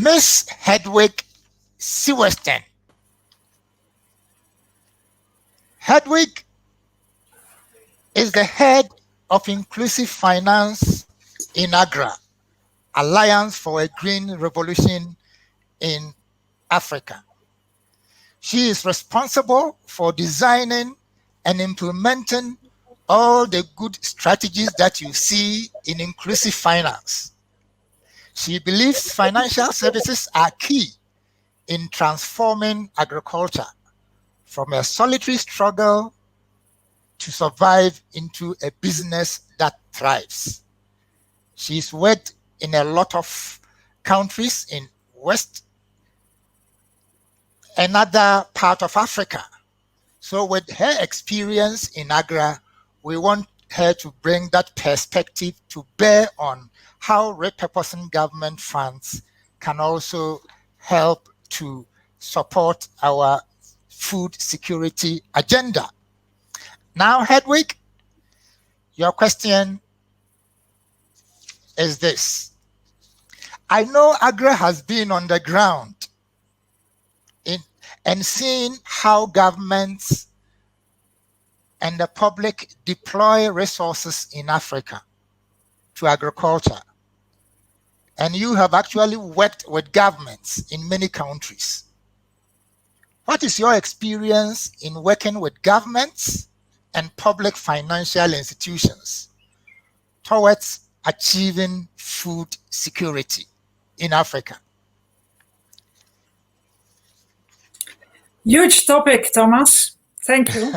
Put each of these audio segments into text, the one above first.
Miss Hadwig Siewertsen. Hadwig is the head of Inclusive Finance in AGRA, Alliance for a Green Revolution in Africa. She is responsible for designing and implementing all the good strategies that you see in inclusive finance. She believes financial services are key in transforming agriculture from a solitary struggle to survive into a business that thrives. She's worked in a lot of countries in West and other part of Africa. So with her experience in Agra, we want her to bring that perspective to bear on how repurposing government funds can also help to support our food security agenda. Now, Hadwig, your question is this. I know Agra has been on the ground and seen how governments and the public deploy resources in Africa to agriculture. And you have actually worked with governments in many countries. What is your experience in working with governments and public financial institutions towards achieving food security in Africa? Huge topic, Thomas. Thank you.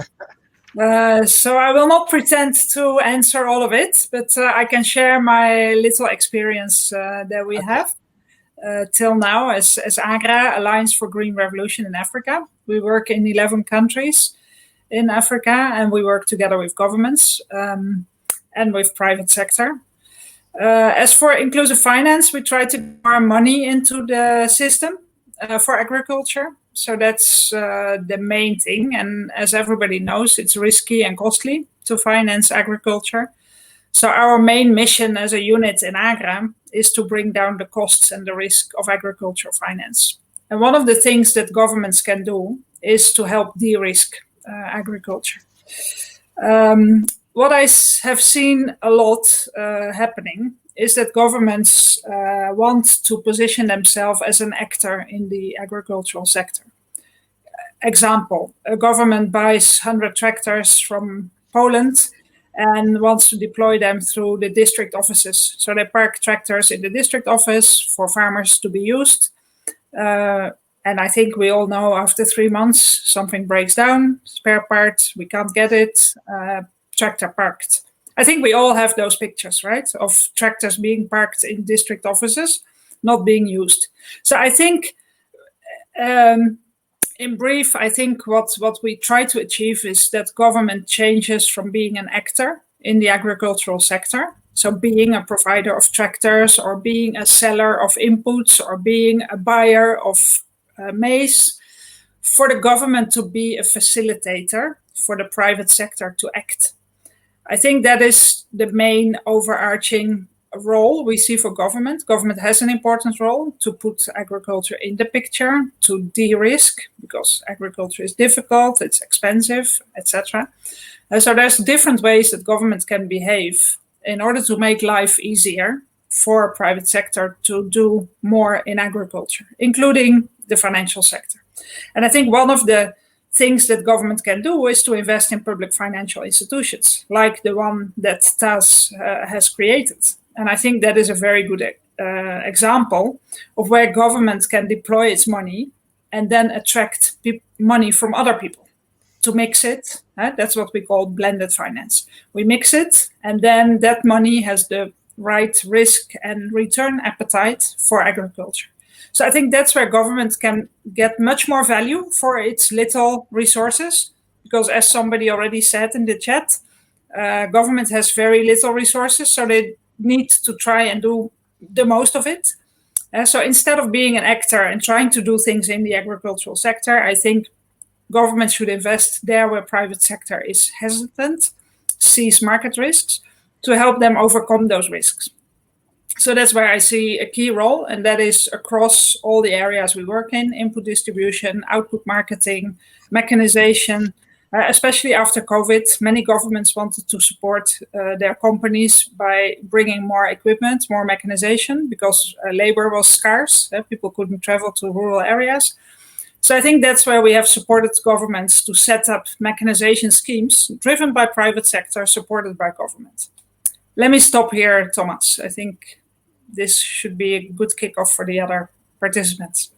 So I will not pretend to answer all of it, but I can share my little experience that we have till now as AGRA, Alliance for Green Revolution in Africa. We work in 11 countries in Africa, and we work together with governments and with private sector. As for inclusive finance, we try to get more money into the system for agriculture. So that's the main thing. And as everybody knows, it's risky and costly to finance agriculture. So our main mission as a unit in AGRA is to bring down the costs and the risk of agricultural finance. And one of the things that governments can do is to help de-risk agriculture. What I have seen a lot happening is that governments want to position themselves as an actor in the agricultural sector. Example, a government buys 100 tractors from Poland and wants to deploy them through the district offices. So they park tractors in the district office for farmers to be used. And I think we all know after 3 months, something breaks down, spare part, we can't get it, tractor parked. I think we all have those pictures, right? Of tractors being parked in district offices, not being used. So I think, in brief, I think what we try to achieve is that government changes from being an actor in the agricultural sector, so being a provider of tractors or being a seller of inputs or being a buyer of maize, for the government to be a facilitator for the private sector to act. I think that is the main overarching role we see for government. Government has an important role to put agriculture in the picture, to de-risk, because agriculture is difficult, it's expensive, etc. So there's different ways that government can behave in order to make life easier for private sector to do more in agriculture, including the financial sector. And I think one of the things that government can do is to invest in public financial institutions, like the one that TAS has created. And I think that is a very good example of where government can deploy its money and then attract money from other people to mix it. That's what we call blended finance. We mix it, and then that money has the right risk and return appetite for agriculture. So I think that's where government can get much more value for its little resources, because as somebody already said in the chat, government has very little resources, so they need to try and do the most of it. So instead of being an actor and trying to do things in the agricultural sector, I think government should invest there where private sector is hesitant, sees market risks, to help them overcome those risks. So that's where I see a key role, and that is across all the areas we work in: input distribution, output marketing, mechanization. Especially after COVID, many governments wanted to support their companies by bringing more equipment, more mechanization, because labor was scarce. People couldn't travel to rural areas. So I think that's where we have supported governments to set up mechanization schemes driven by private sector, supported by government. Let me stop here, Thomas. I think this should be a good kickoff for the other participants.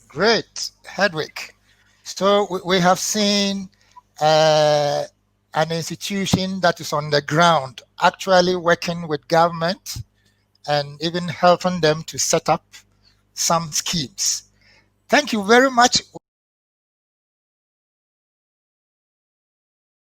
Great, Hadwig. So we have seen an institution that is on the ground actually working with government and even helping them to set up some schemes. Thank you very much.